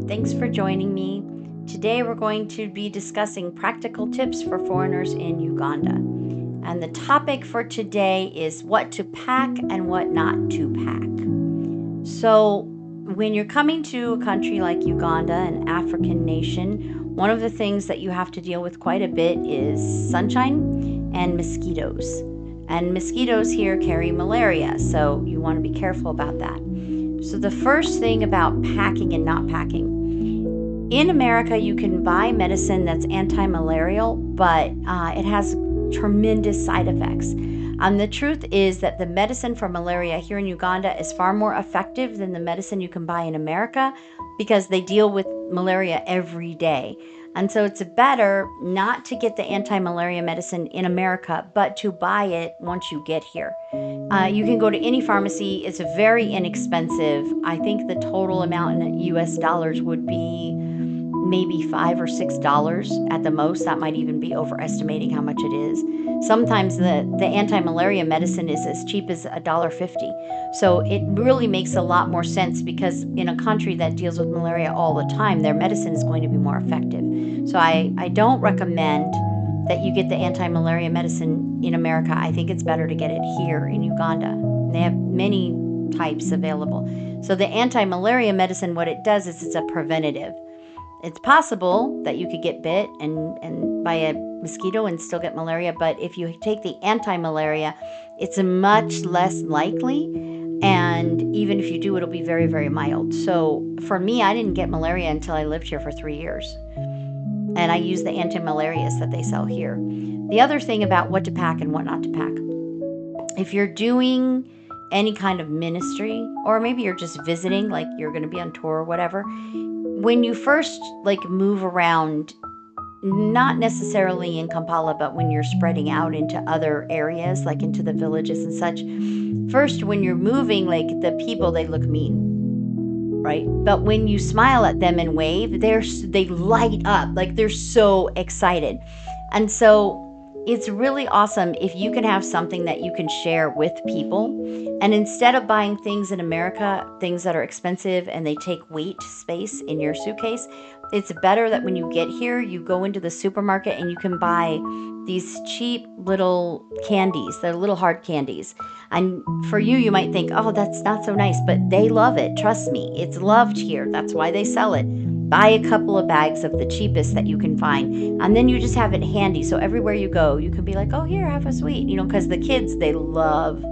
Thanks for joining me. Today we're going to be discussing practical tips for foreigners in Uganda. And the topic for today is what to pack and what not to pack. So, when you're coming to a country like Uganda, an African nation, one of the things that you have to deal with quite a bit is sunshine and mosquitoes. And mosquitoes here carry malaria, so you want to be careful about that. So the first thing about packing and not packing. In America, you can buy medicine that's anti-malarial, but it has tremendous side effects. The truth is that the medicine for malaria here in Uganda is far more effective than the medicine you can buy in America because they deal with malaria every day. And so it's better not to get the anti-malaria medicine in America, but to buy it once you get here. You can go to any pharmacy. It's very inexpensive. I think the total amount in US dollars would be maybe $5 or $6 at the most. That might even be overestimating how much it is. Sometimes the anti-malaria medicine is as cheap as $1.50. So it really makes a lot more sense because in a country that deals with malaria all the time, their medicine is going to be more effective. So I don't recommend that you get the anti-malaria medicine in America. I think it's better to get it here in Uganda. They have many types available. So the anti-malaria medicine, what it does is it's a preventative. It's possible that you could get bit and by a mosquito and still get malaria, but if you take the anti-malaria, it's much less likely, and even if you do, it'll be very, very mild. So for me, I didn't get malaria until I lived here for 3 years, and I use the anti-malarias that they sell here. The other thing about what to pack and what not to pack. If you're doing any kind of ministry, or maybe you're just visiting, like you're going to be on tour or whatever, when you first move around, not necessarily in Kampala, but when you're spreading out into other areas, like into the villages and such, first when you're moving, the people, they look mean, right? But when you smile at them and wave, they light up, they're so excited. And so it's really awesome if you can have something that you can share with people. And instead of buying things in America, things that are expensive and they take weight space in your suitcase, it's better that when you get here, you go into the supermarket and you can buy these cheap little candies. They're little hard candies. And for you, you might think, oh, that's not so nice, but they love it. Trust me, it's loved here. That's why they sell it. Buy a couple of bags of the cheapest that you can find, and then you just have it handy. So everywhere you go, you can be like, oh, here, have a sweet, because the kids, they love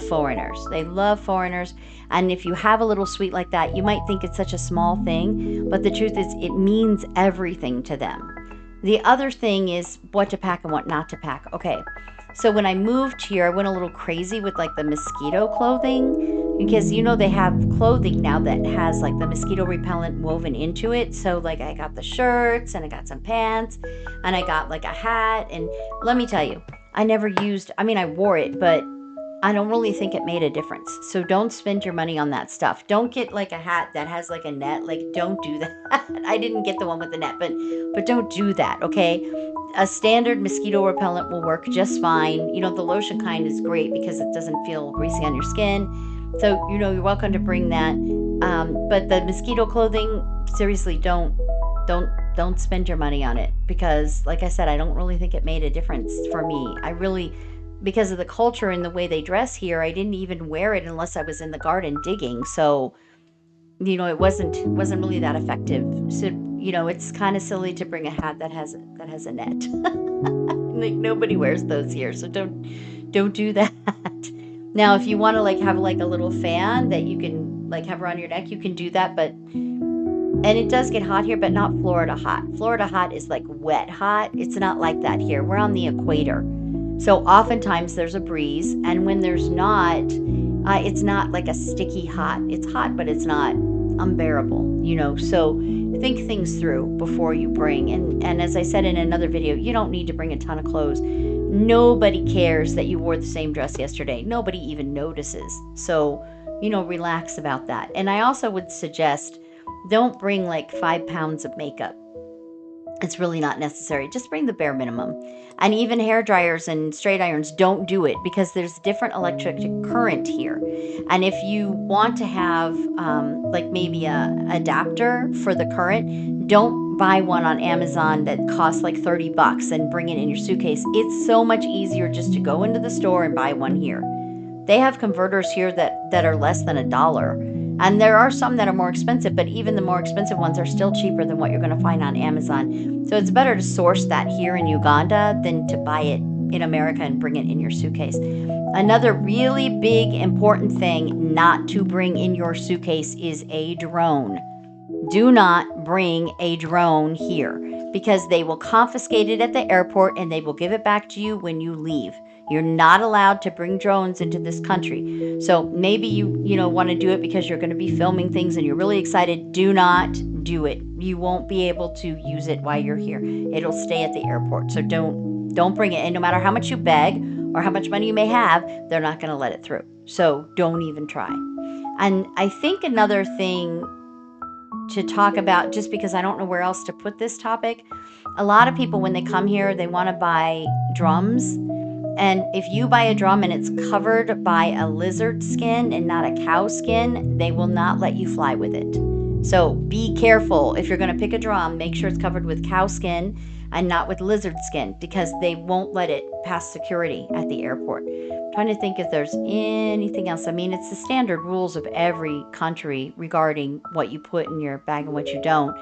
foreigners. They love foreigners. And if you have a little sweet like that, you might think it's such a small thing, but the truth is it means everything to them. The other thing is what to pack and what not to pack. Okay, so when I moved here, I went a little crazy with the mosquito clothing, because they have clothing now that has the mosquito repellent woven into it. So I got the shirts and I got some pants and I got a hat. And let me tell you, I wore it, but I don't really think it made a difference. So don't spend your money on that stuff. Don't get a hat that has a net. Don't do that. I didn't get the one with the net, but don't do that, okay? A standard mosquito repellent will work just fine. The lotion kind is great because it doesn't feel greasy on your skin. So, you're welcome to bring that. But the mosquito clothing, seriously, don't spend your money on it because, like I said, I don't really think it made a difference for me. Because of the culture and the way they dress here, I didn't even wear it unless I was in the garden digging. So, it wasn't really that effective. So, it's kind of silly to bring a hat that has a net. Nobody wears those here, so don't do that. Now, if you want to have a little fan that you can have around your neck, you can do that. And it does get hot here, but not Florida hot. Florida hot is wet hot. It's not like that here. We're on the equator. So oftentimes there's a breeze, and when there's not, it's not a sticky hot. It's hot, but it's not unbearable, So think things through before you bring. And as I said in another video, you don't need to bring a ton of clothes. Nobody cares that you wore the same dress yesterday. Nobody even notices. So, relax about that. And I also would suggest don't bring 5 pounds of makeup. It's really not necessary. Just bring the bare minimum. And even hair dryers and straight irons, don't do it because there's different electric current here. And if you want to have like maybe a adapter for the current, don't buy one on Amazon that costs like 30 bucks and bring it in your suitcase. It's so much easier just to go into the store and buy one here. They have converters here that are less than $1. And there are some that are more expensive, but even the more expensive ones are still cheaper than what you're going to find on Amazon. So it's better to source that here in Uganda than to buy it in America and bring it in your suitcase. Another really big important thing not to bring in your suitcase is a drone. Do not bring a drone here because they will confiscate it at the airport and they will give it back to you when you leave. You're not allowed to bring drones into this country. So maybe you want to do it because you're going to be filming things and you're really excited. Do not do it. You won't be able to use it while you're here. It'll stay at the airport. So don't bring it. And no matter how much you beg or how much money you may have, they're not going to let it through. So don't even try. And I think another thing to talk about, just because I don't know where else to put this topic, a lot of people when they come here, they want to buy drums. And if you buy a drum and it's covered by a lizard skin and not a cow skin, they will not let you fly with it. So be careful. If you're going to pick a drum, make sure it's covered with cow skin and not with lizard skin because they won't let it pass security at the airport. I'm trying to think if there's anything else. I mean, it's the standard rules of every country regarding what you put in your bag and what you don't.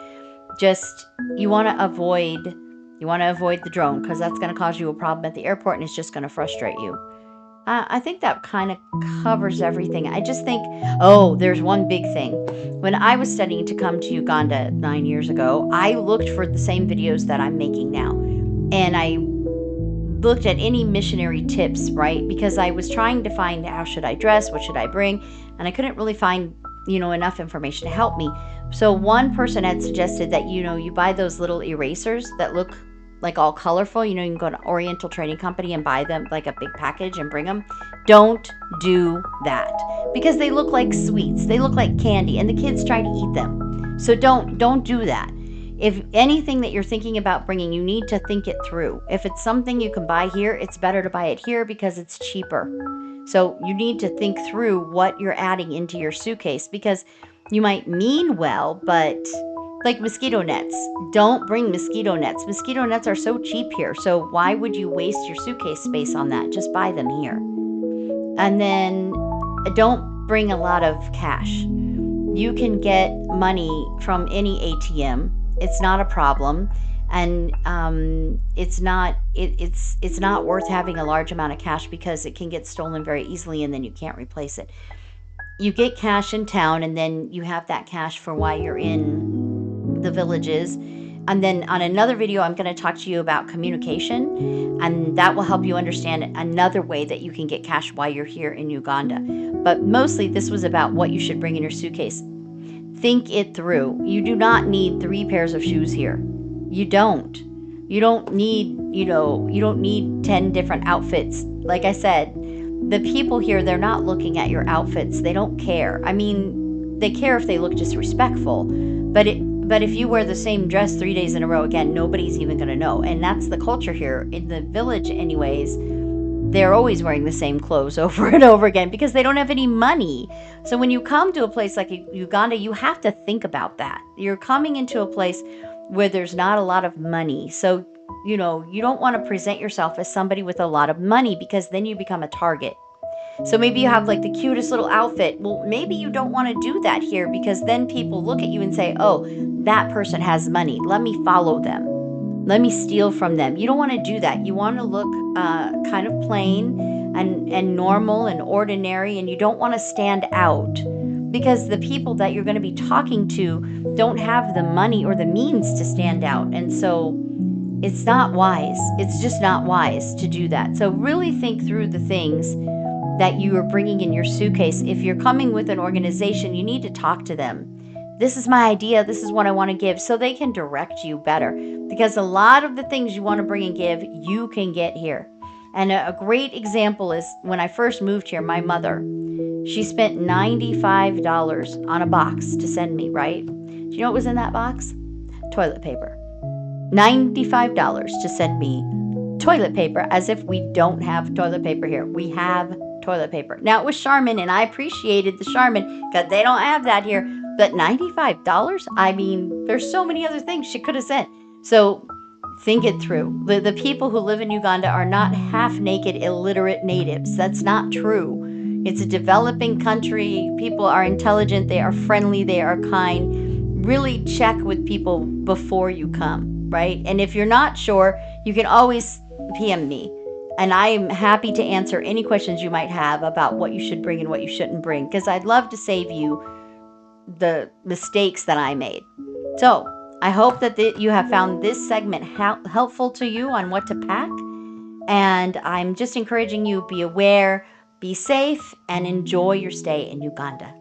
Just you want to avoid the drone because that's going to cause you a problem at the airport and it's just going to frustrate you. I think that kind of covers everything. I just think, there's one big thing. When I was studying to come to Uganda 9 years ago, I looked for the same videos that I'm making now. And I looked at any missionary tips, right? Because I was trying to find how should I dress, what should I bring? And I couldn't really find, enough information to help me. So one person had suggested that, you buy those little erasers that look like all colorful. You can go to Oriental Trading Company and buy them like a big package and bring them. Don't do that because they look like sweets. They look like candy and the kids try to eat them. So don't do that. If anything that you're thinking about bringing, you need to think it through. If it's something you can buy here, it's better to buy it here because it's cheaper. So you need to think through what you're adding into your suitcase because you might mean well, but like mosquito nets. Don't bring mosquito nets. Mosquito nets are so cheap here. So why would you waste your suitcase space on that? Just buy them here. And then don't bring a lot of cash. You can get money from any ATM. It's not a problem. And it's not worth having a large amount of cash because it can get stolen very easily and then you can't replace it. You get cash in town and then you have that cash for while you're in the villages. And then on another video, I'm going to talk to you about communication, and that will help you understand another way that you can get cash while you're here in Uganda. But mostly this was about what you should bring in your suitcase. Think it through. You do not need 3 pairs of shoes here. You don't need, you don't need 10 different outfits. Like I said, the people here, they're not looking at your outfits. They don't care. I mean, they care if they look disrespectful, but if you wear the same dress 3 days in a row, again, nobody's even going to know. And that's the culture here. In the village anyways, they're always wearing the same clothes over and over again because they don't have any money. So when you come to a place like Uganda, you have to think about that. You're coming into a place where there's not a lot of money. So, you don't want to present yourself as somebody with a lot of money because then you become a target. So maybe you have like the cutest little outfit. Well, maybe you don't want to do that here because then people look at you and say, oh, that person has money. Let me follow them. Let me steal from them. You don't want to do that. You want to look kind of plain and normal and ordinary, and you don't want to stand out because the people that you're going to be talking to don't have the money or the means to stand out. And so it's not wise. It's just not wise to do that. So really think through the things that you are bringing in your suitcase. If you're coming with an organization, you need to talk to them. This is my idea. This is what I want to give, so they can direct you better. Because a lot of the things you want to bring and give, you can get here. And a great example is when I first moved here, my mother, she spent $95 on a box to send me, right? Do you know what was in that box? Toilet paper. $95 to send me toilet paper, as if we don't have toilet paper here. We have toilet paper. Now, it was Charmin, and I appreciated the Charmin because they don't have that here. But $95? I mean, there's so many other things she could have sent. So think it through. The people who live in Uganda are not half-naked, illiterate natives. That's not true. It's a developing country. People are intelligent. They are friendly. They are kind. Really check with people before you come, right? And if you're not sure, you can always PM me. And I'm happy to answer any questions you might have about what you should bring and what you shouldn't bring, because I'd love to save you the mistakes that I made. So I hope that you have found this segment helpful to you on what to pack. And I'm just encouraging you, be aware, be safe, and enjoy your stay in Uganda.